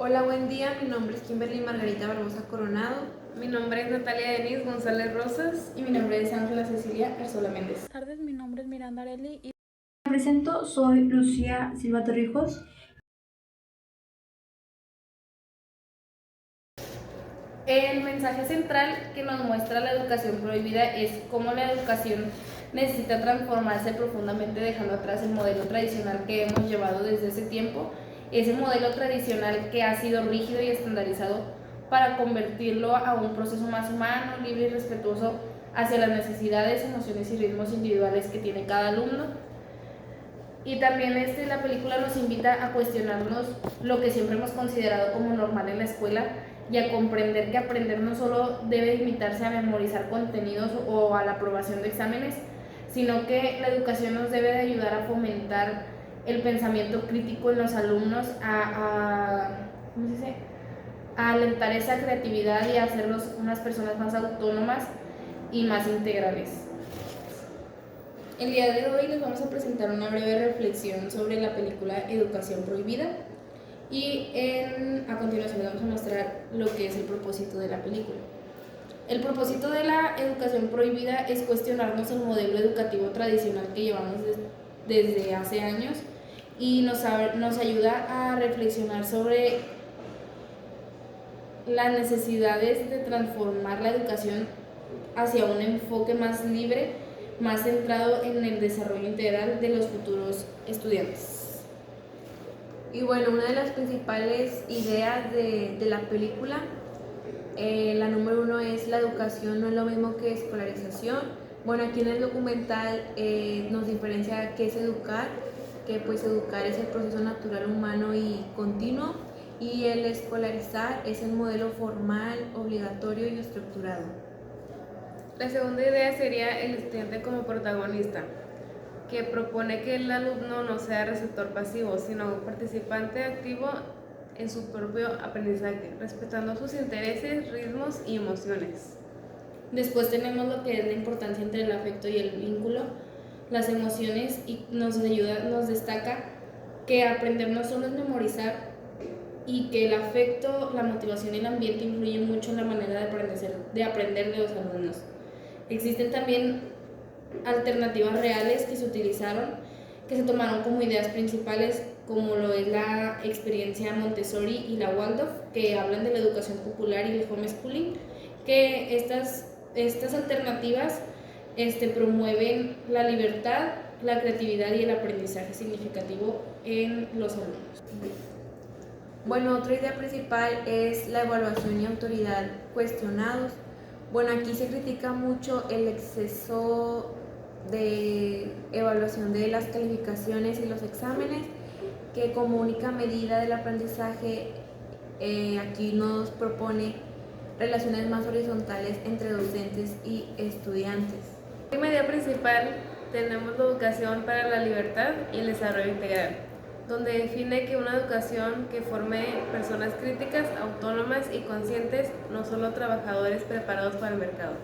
Hola, buen día. Mi nombre es Kimberly Margarita Barbosa Coronado. Mi nombre es Natalia Denise González Rosas. Y mi nombre es Ángela Cecilia Arzola Méndez. Buenas tardes, mi nombre es Miranda Areli y Me presento, soy Lucía Silva Torrijos. El mensaje central que nos muestra la educación prohibida es cómo la educación necesita transformarse profundamente, dejando atrás el modelo tradicional que hemos llevado desde ese tiempo, ese modelo tradicional que ha sido rígido y estandarizado, para convertirlo a un proceso más humano, libre y respetuoso hacia las necesidades, emociones y ritmos individuales que tiene cada alumno. Y también la película nos invita a cuestionarnos lo que siempre hemos considerado como normal en la escuela y a comprender que aprender no solo debe limitarse a memorizar contenidos o a la aprobación de exámenes, sino que la educación nos debe de ayudar a fomentar el pensamiento crítico en los alumnos, ¿cómo se dice?, a alentar esa creatividad y a hacerlos unas personas más autónomas y más integrales. El día de hoy les vamos a presentar una breve reflexión sobre la película Educación Prohibida y a continuación les vamos a mostrar lo que es el propósito de la película. El propósito de la educación prohibida es cuestionarnos el modelo educativo tradicional que llevamos desde hace años y nos ayuda a reflexionar sobre las necesidades de transformar la educación hacia un enfoque más libre, más centrado en el desarrollo integral de los futuros estudiantes. Y bueno, una de las principales ideas de la película, la número 1 es: la educación no es lo mismo que escolarización. Bueno, aquí en el documental nos diferencia qué es educar, que pues educar es el proceso natural, humano y continuo, y el escolarizar es el modelo formal, obligatorio y estructurado. La segunda idea sería el estudiante como protagonista, que propone que el alumno no sea receptor pasivo, sino participante activo en su propio aprendizaje, respetando sus intereses, ritmos y emociones. Después tenemos lo que es la importancia entre el afecto y el vínculo, las emociones, y nos destaca que aprender no solo es memorizar y que el afecto, la motivación y el ambiente influyen mucho en la manera de aprender de los alumnos. Existen también alternativas reales que se utilizaron, que se tomaron como ideas principales, como lo es la experiencia Montessori y la Waldorf, que hablan de la educación popular y el homeschooling, que estas alternativas promueven la libertad, la creatividad y el aprendizaje significativo en los alumnos. Bueno, otra idea principal es la evaluación y autoridad cuestionados. Bueno, aquí se critica mucho el exceso de evaluación de las calificaciones y los exámenes, que como única medida del aprendizaje aquí nos propone relaciones más horizontales entre docentes y estudiantes. Como idea principal tenemos la educación para la libertad y el desarrollo integral, donde define que una educación que forme personas críticas, autónomas y conscientes, no solo trabajadores preparados para el mercado.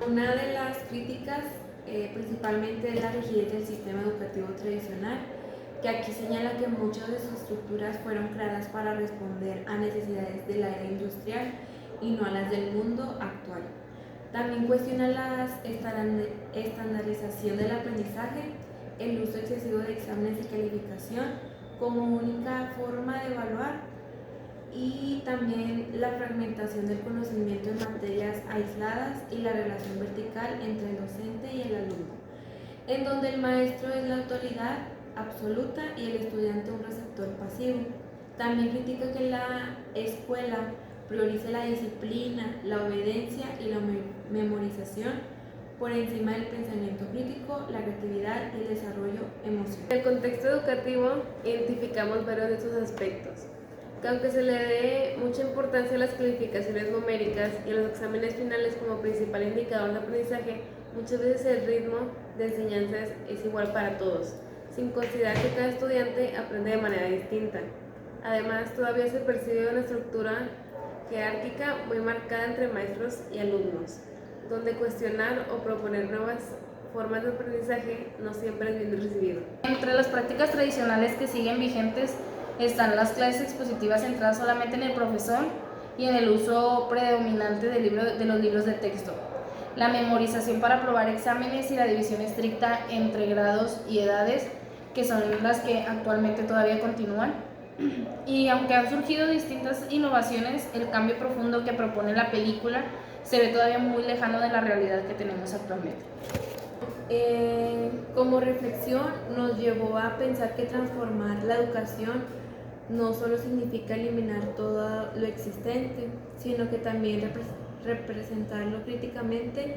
Una de las críticas principalmente es la rigidez del sistema educativo tradicional, que aquí señala que muchas de sus estructuras fueron creadas para responder a necesidades de la era industrial y no a las del mundo actual. También cuestiona la estandarización del aprendizaje, el uso excesivo de exámenes de calificación como única forma de evaluar, y también la fragmentación del conocimiento en materias aisladas y la relación vertical entre el docente y el alumno, en donde el maestro es la autoridad absoluta y el estudiante un receptor pasivo. También critica que la escuela priorice la disciplina, la obediencia y la memorización por encima del pensamiento crítico, la creatividad y el desarrollo emocional. En el contexto educativo identificamos varios de estos aspectos, que aunque se le dé mucha importancia a las calificaciones numéricas y a los exámenes finales como principal indicador de aprendizaje, muchas veces el ritmo de enseñanza es igual para todos, sin considerar que cada estudiante aprende de manera distinta. Además, todavía se percibe una estructura jerárquica muy marcada entre maestros y alumnos, donde cuestionar o proponer nuevas formas de aprendizaje no siempre es bien recibido. Entre las prácticas tradicionales que siguen vigentes Están las clases expositivas centradas solamente en el profesor y en el uso predominante de los libros de texto. La memorización para aprobar exámenes y la división estricta entre grados y edades, que son las que actualmente todavía continúan. Y aunque han surgido distintas innovaciones, el cambio profundo que propone la película se ve todavía muy lejano de la realidad que tenemos actualmente. Como reflexión nos llevó a pensar que transformar la educación no solo significa eliminar todo lo existente, sino que también representarlo críticamente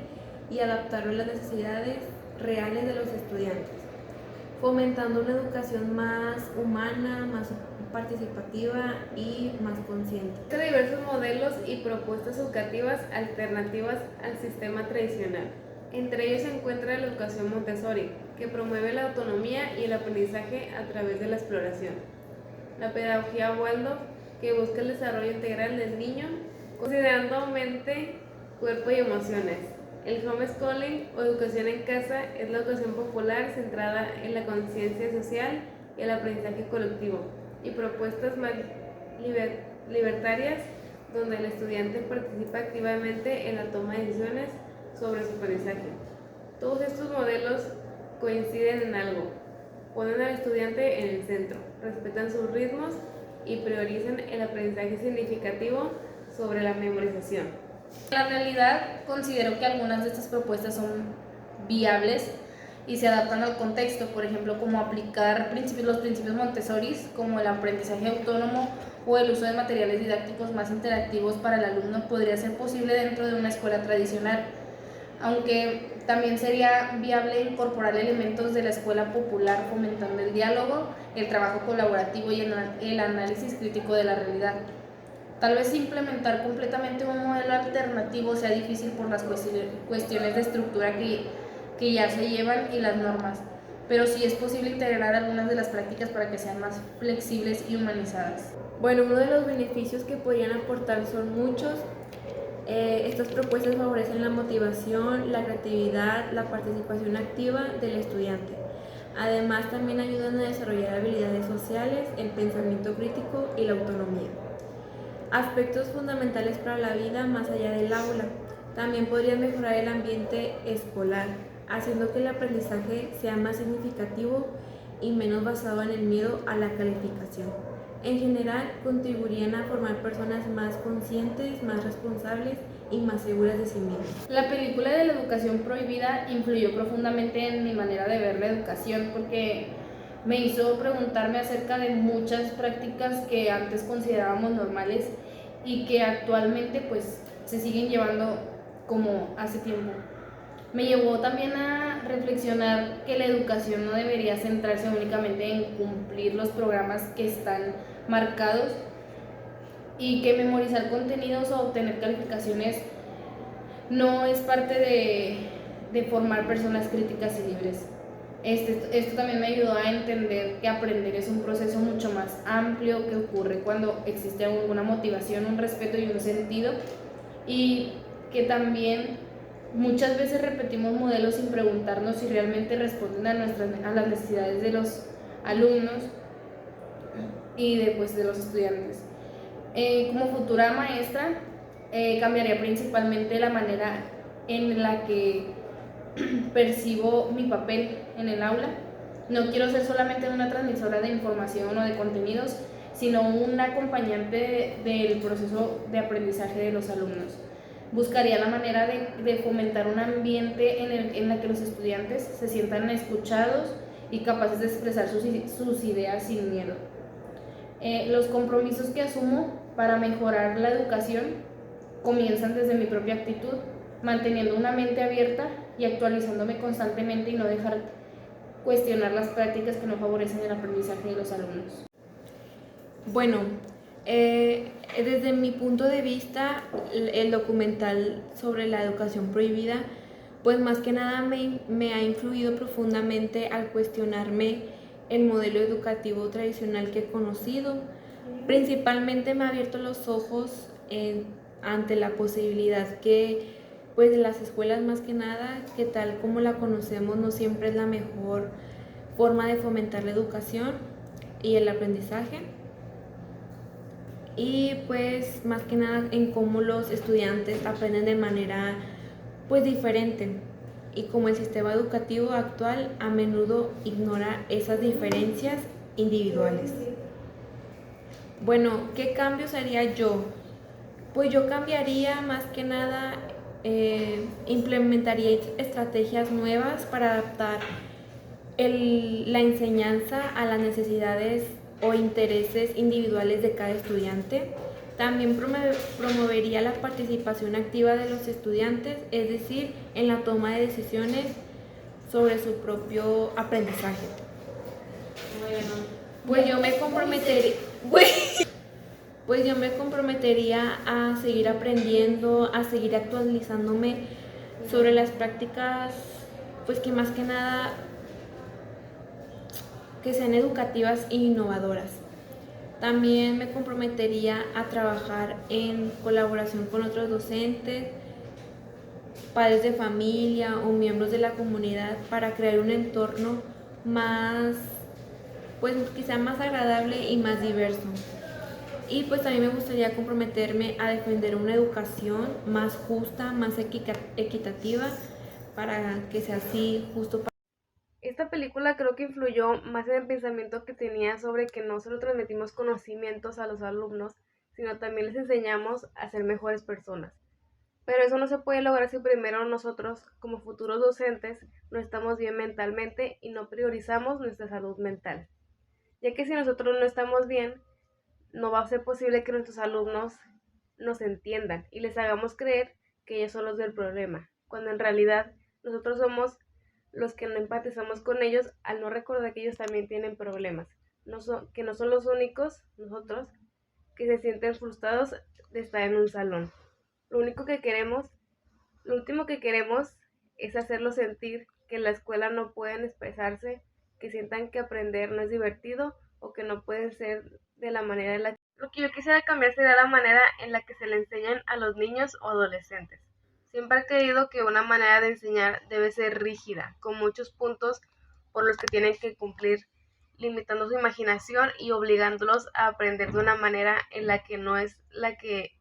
y adaptarlo a las necesidades reales de los estudiantes, fomentando una educación más humana, más participativa y más consciente. Hay diversos modelos y propuestas educativas alternativas al sistema tradicional. Entre ellos se encuentra la educación Montessori, que promueve la autonomía y el aprendizaje a través de la exploración. La pedagogía Waldorf, que busca el desarrollo integral del niño, considerando mente, cuerpo y emociones. El homeschooling o educación en casa es la educación popular centrada en la conciencia social y el aprendizaje colectivo, y propuestas más libertarias donde el estudiante participa activamente en la toma de decisiones sobre su aprendizaje. Todos estos modelos coinciden en algo: ponen al estudiante en el centro, respetan sus ritmos y priorizan el aprendizaje significativo sobre la memorización. En la realidad, considero que algunas de estas propuestas son viables y se adaptan al contexto, por ejemplo, como aplicar los principios Montessori, como el aprendizaje autónomo o el uso de materiales didácticos más interactivos para el alumno, podría ser posible dentro de una escuela tradicional, aunque también sería viable incorporar elementos de la escuela popular, fomentando el diálogo, el trabajo colaborativo y el análisis crítico de la realidad. Tal vez implementar completamente un modelo alternativo sea difícil por las cuestiones de estructura que ya se llevan y las normas, pero sí es posible integrar algunas de las prácticas para que sean más flexibles y humanizadas. Bueno, uno de los beneficios que podrían aportar son muchos. Estas propuestas favorecen la motivación, la creatividad, la participación activa del estudiante. Además, también ayudan a desarrollar habilidades sociales, el pensamiento crítico y la autonomía. Aspectos fundamentales para la vida más allá del aula. También podrían mejorar el ambiente escolar, haciendo que el aprendizaje sea más significativo y menos basado en el miedo a la calificación. En general, contribuirían a formar personas más conscientes, más responsables y más seguras de sí mismas. La película de la educación prohibida influyó profundamente en mi manera de ver la educación, porque me hizo preguntarme acerca de muchas prácticas que antes considerábamos normales y que actualmente pues se siguen llevando como hace tiempo. Me llevó también a reflexionar que la educación no debería centrarse únicamente en cumplir los programas que están marcados y que memorizar contenidos o obtener calificaciones no es parte de formar personas críticas y libres. Esto también me ayudó a entender que aprender es un proceso mucho más amplio, que ocurre cuando existe alguna motivación, un respeto y un sentido, y que también muchas veces repetimos modelos sin preguntarnos si realmente responden a las necesidades de los alumnos y de los estudiantes. Como futura maestra, cambiaría principalmente la manera en la que percibo mi papel en el aula. No quiero ser solamente una transmisora de información o de contenidos, sino un acompañante del proceso de aprendizaje de los alumnos. Buscaría la manera de fomentar un ambiente en el que los estudiantes se sientan escuchados y capaces de expresar sus ideas sin miedo. Los compromisos que asumo para mejorar la educación comienzan desde mi propia actitud, manteniendo una mente abierta y actualizándome constantemente y no dejar cuestionar las prácticas que no favorecen el aprendizaje de los alumnos. Bueno, desde mi punto de vista, el documental sobre la educación prohibida, pues más que nada me ha influido profundamente al cuestionarme el modelo educativo tradicional que he conocido. Principalmente me ha abierto los ojos ante la posibilidad que pues de las escuelas, más que nada, que tal como la conocemos no siempre es la mejor forma de fomentar la educación y el aprendizaje. y pues más que nada en cómo los estudiantes aprenden de manera pues diferente y como el sistema educativo actual a menudo ignora esas diferencias individuales. Bueno, ¿qué cambios haría yo? Pues yo cambiaría más que nada, implementaría estrategias nuevas para adaptar la enseñanza a las necesidades o intereses individuales de cada estudiante. También promovería la participación activa de los estudiantes, es decir, en la toma de decisiones sobre su propio aprendizaje. Pues yo me comprometería, pues yo me comprometería a seguir aprendiendo, a seguir actualizándome sobre las prácticas, pues que más que nada que sean educativas e innovadoras. También me comprometería a trabajar en colaboración con otros docentes, padres de familia o miembros de la comunidad para crear un entorno más, pues quizá más agradable y más diverso. Y pues también me gustaría comprometerme a defender una educación más justa, más equitativa, para que sea así justo para... Esta película creo que influyó más en el pensamiento que tenía sobre que no solo transmitimos conocimientos a los alumnos, sino también les enseñamos a ser mejores personas. Pero eso no se puede lograr si primero nosotros, como futuros docentes, no estamos bien mentalmente y no priorizamos nuestra salud mental. Ya que si nosotros no estamos bien, no va a ser posible que nuestros alumnos nos entiendan y les hagamos creer que ellos son los del problema, cuando en realidad nosotros somos los que no empatizamos con ellos al no recordar que ellos también tienen problemas, que no son los únicos, nosotros, que se sienten frustrados de estar en un salón. Lo último que queremos es hacerlos sentir que en la escuela no pueden expresarse, que sientan que aprender no es divertido o que no pueden ser de la manera en la que... Lo que yo quisiera cambiar sería la manera en la que se le enseñan a los niños o adolescentes. Siempre he creído que una manera de enseñar debe ser rígida, con muchos puntos por los que tienen que cumplir, limitando su imaginación y obligándolos a aprender de una manera en la que no es la que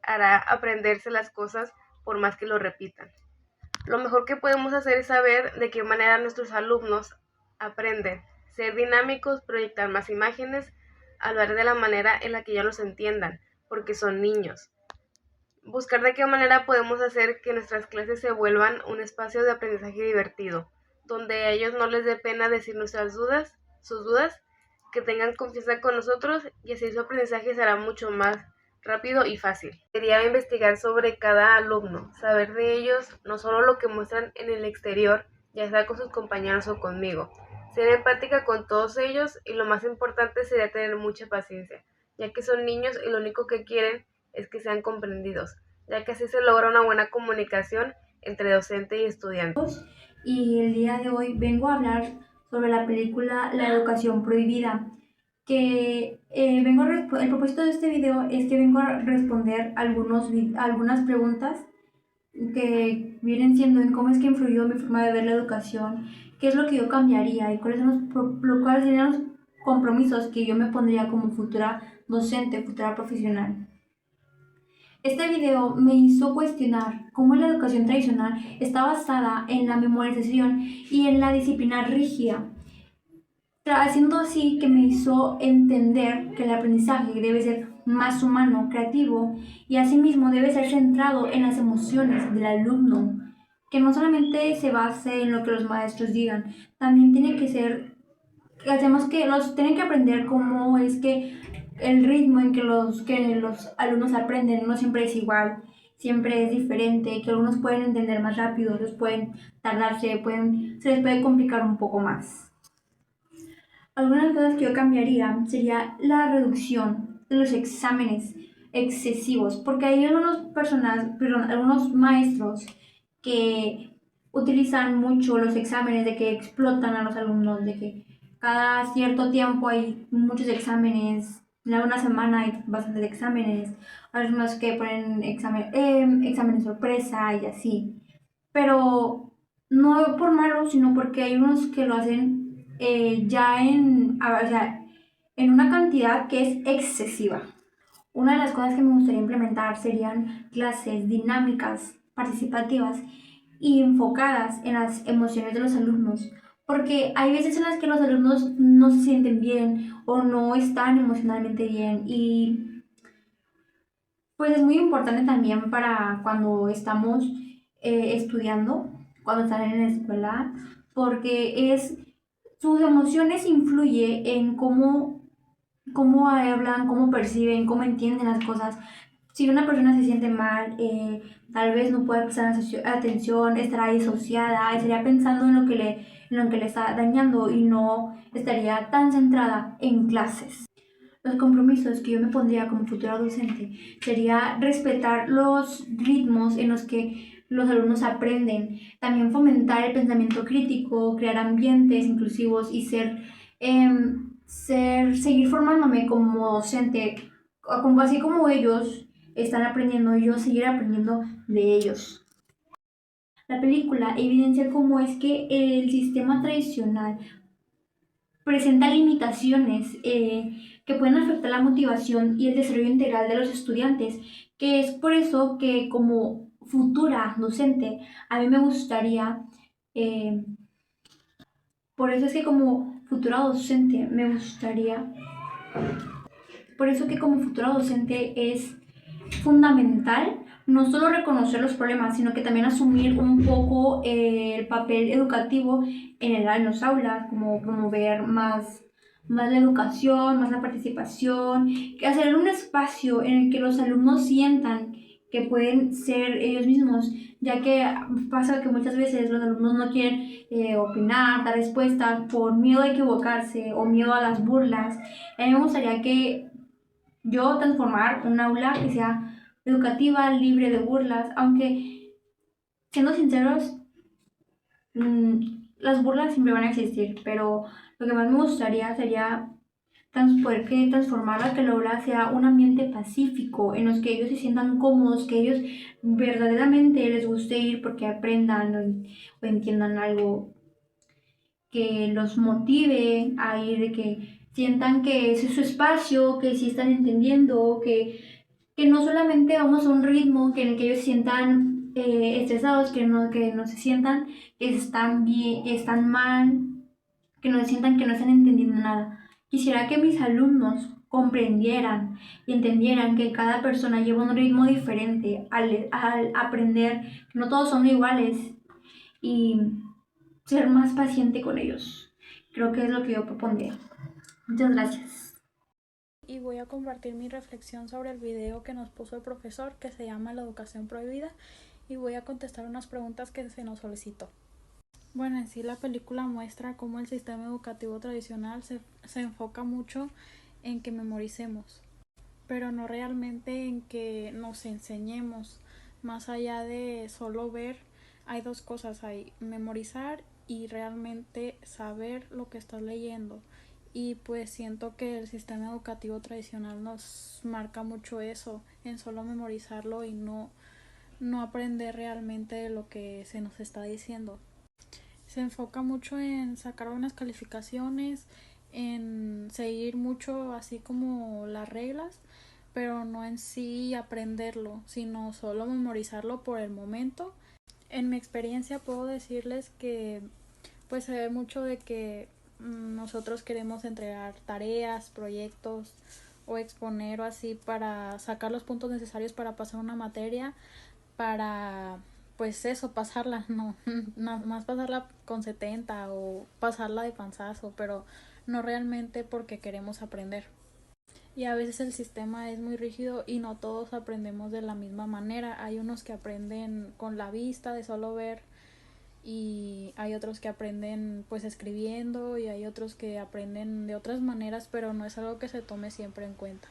hará aprenderse las cosas por más que lo repitan. Lo mejor que podemos hacer es saber de qué manera nuestros alumnos aprenden, ser dinámicos, proyectar más imágenes, hablar de la manera en la que ellos los entiendan, porque son niños. Buscar de qué manera podemos hacer que nuestras clases se vuelvan un espacio de aprendizaje divertido, donde a ellos no les dé pena decir sus dudas, que tengan confianza con nosotros y así su aprendizaje será mucho más rápido y fácil. Quería investigar sobre cada alumno, saber de ellos no solo lo que muestran en el exterior, ya sea con sus compañeros o conmigo, ser empática con todos ellos y lo más importante sería tener mucha paciencia, ya que son niños y lo único que quieren es que sean comprendidos, ya que así se logra una buena comunicación entre docente y estudiante. Y el día de hoy vengo a hablar sobre la película La educación prohibida, que el propósito de este video es que vengo a responder algunas preguntas que vienen siendo en cómo es que influyó mi forma de ver la educación, qué es lo que yo cambiaría y cuáles serían los compromisos que yo me pondría como futura docente, futura profesional. Este video me hizo cuestionar cómo la educación tradicional está basada en la memorización y en la disciplina rígida, haciendo así que me hizo entender que el aprendizaje debe ser más humano, creativo y asimismo debe ser centrado en las emociones del alumno, que no solamente se base en lo que los maestros digan, también tiene que ser, tienen que aprender cómo es que el ritmo en que los alumnos aprenden no siempre es igual, siempre es diferente, que algunos pueden entender más rápido, otros pueden tardarse, se les puede complicar un poco más. Algunas cosas que yo cambiaría sería la reducción de los exámenes excesivos, porque hay algunos maestros que utilizan mucho los exámenes, de que explotan a los alumnos, de que cada cierto tiempo hay muchos exámenes, en una semana hay bastantes exámenes, hay algunos que ponen exámenes sorpresa y así, pero no por malo, sino porque hay unos que lo hacen o sea, en una cantidad que es excesiva. Una de las cosas que me gustaría implementar serían clases dinámicas, participativas y enfocadas en las emociones de los alumnos, porque hay veces en las que los alumnos no se sienten bien o no están emocionalmente bien y pues es muy importante también para cuando estamos estudiando, cuando están en la escuela, porque sus emociones influyen en cómo hablan, cómo perciben, cómo entienden las cosas. Si una persona se siente mal, tal vez no puede prestar atención, estará disociada, estaría pensando en lo que le está dañando y no estaría tan centrada en clases. Los compromisos que yo me pondría como futura docente sería respetar los ritmos en los que los alumnos aprenden, también fomentar el pensamiento crítico, crear ambientes inclusivos y seguir formándome como docente, así como ellos están aprendiendo, yo seguir aprendiendo de ellos. La película evidencia cómo es que el sistema tradicional presenta limitaciones que pueden afectar la motivación y el desarrollo integral de los estudiantes, que es por eso que como futura docente a mí me gustaría, eh, por eso es que como futura docente me gustaría, por eso que como futura docente es fundamental no solo reconocer los problemas, sino que también asumir un poco el papel educativo en los aulas, como promover más la educación, más la participación, que hacer un espacio en el que los alumnos sientan que pueden ser ellos mismos, ya que pasa que muchas veces los alumnos no quieren opinar, dar respuestas por miedo a equivocarse o miedo a las burlas. A mí me gustaría que yo transformar un aula que sea educativa, libre de burlas, aunque siendo sinceros, las burlas siempre van a existir, pero lo que más me gustaría sería poder transformarla, que el aula sea un ambiente pacífico, en los que ellos se sientan cómodos, que ellos verdaderamente les guste ir porque aprendan o entiendan algo que los motive a ir, de que sientan que ese es su espacio, que sí están entendiendo, que no solamente vamos a un ritmo que en el que ellos se sientan estresados, que no se sientan que están bien, están mal, que no se sientan que no están entendiendo nada. Quisiera que mis alumnos comprendieran y entendieran que cada persona lleva un ritmo diferente al aprender, que no todos son iguales y ser más paciente con ellos. Creo que es lo que yo propondría. Muchas gracias. Y voy a compartir mi reflexión sobre el video que nos puso el profesor, que se llama La educación prohibida, y voy a contestar unas preguntas que se nos solicitó. Bueno, en sí la película muestra cómo el sistema educativo tradicional se enfoca mucho en que memoricemos, pero no realmente en que nos enseñemos. Más allá de solo ver, hay dos cosas, hay memorizar y realmente saber lo que estás leyendo. Y pues siento que el sistema educativo tradicional nos marca mucho eso, en solo memorizarlo y no aprender realmente lo que se nos está diciendo. Se enfoca mucho en sacar buenas calificaciones, en seguir mucho así como las reglas, pero no en sí aprenderlo, sino solo memorizarlo por el momento. En mi experiencia puedo decirles que pues se ve mucho de que nosotros queremos entregar tareas, proyectos o exponer o así para sacar los puntos necesarios para pasar una materia, para pues eso, pasarla, no, nada más pasarla con 70 o pasarla de panzazo, pero no realmente porque queremos aprender. Y a veces el sistema es muy rígido y no todos aprendemos de la misma manera. Hay unos que aprenden con la vista, de solo ver, y hay otros que aprenden pues escribiendo y hay otros que aprenden de otras maneras, pero no es algo que se tome siempre en cuenta.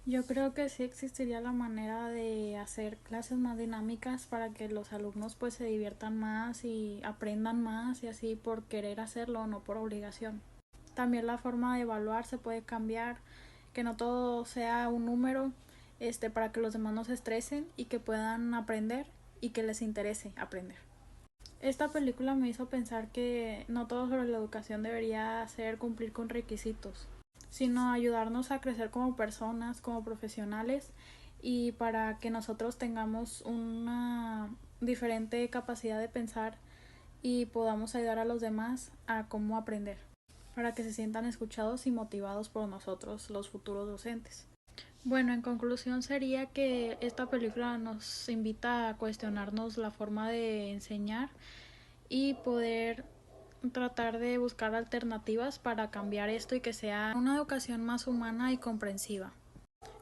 Yo creo que sí existiría la manera de hacer clases más dinámicas para que los alumnos pues se diviertan más y aprendan más y así por querer hacerlo, no por obligación. También la forma de evaluar se puede cambiar, que no todo sea un número, para que los demás no se estresen y que puedan aprender y que les interese aprender. Esta película me hizo pensar que no todo sobre la educación debería ser cumplir con requisitos, sino ayudarnos a crecer como personas, como profesionales y para que nosotros tengamos una diferente capacidad de pensar y podamos ayudar a los demás a cómo aprender, para que se sientan escuchados y motivados por nosotros, los futuros docentes. Bueno, en conclusión sería que esta película nos invita a cuestionarnos la forma de enseñar y poder tratar de buscar alternativas para cambiar esto y que sea una educación más humana y comprensiva.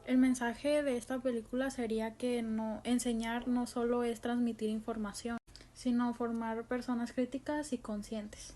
El mensaje de esta película sería que enseñar no solo es transmitir información, sino formar personas críticas y conscientes.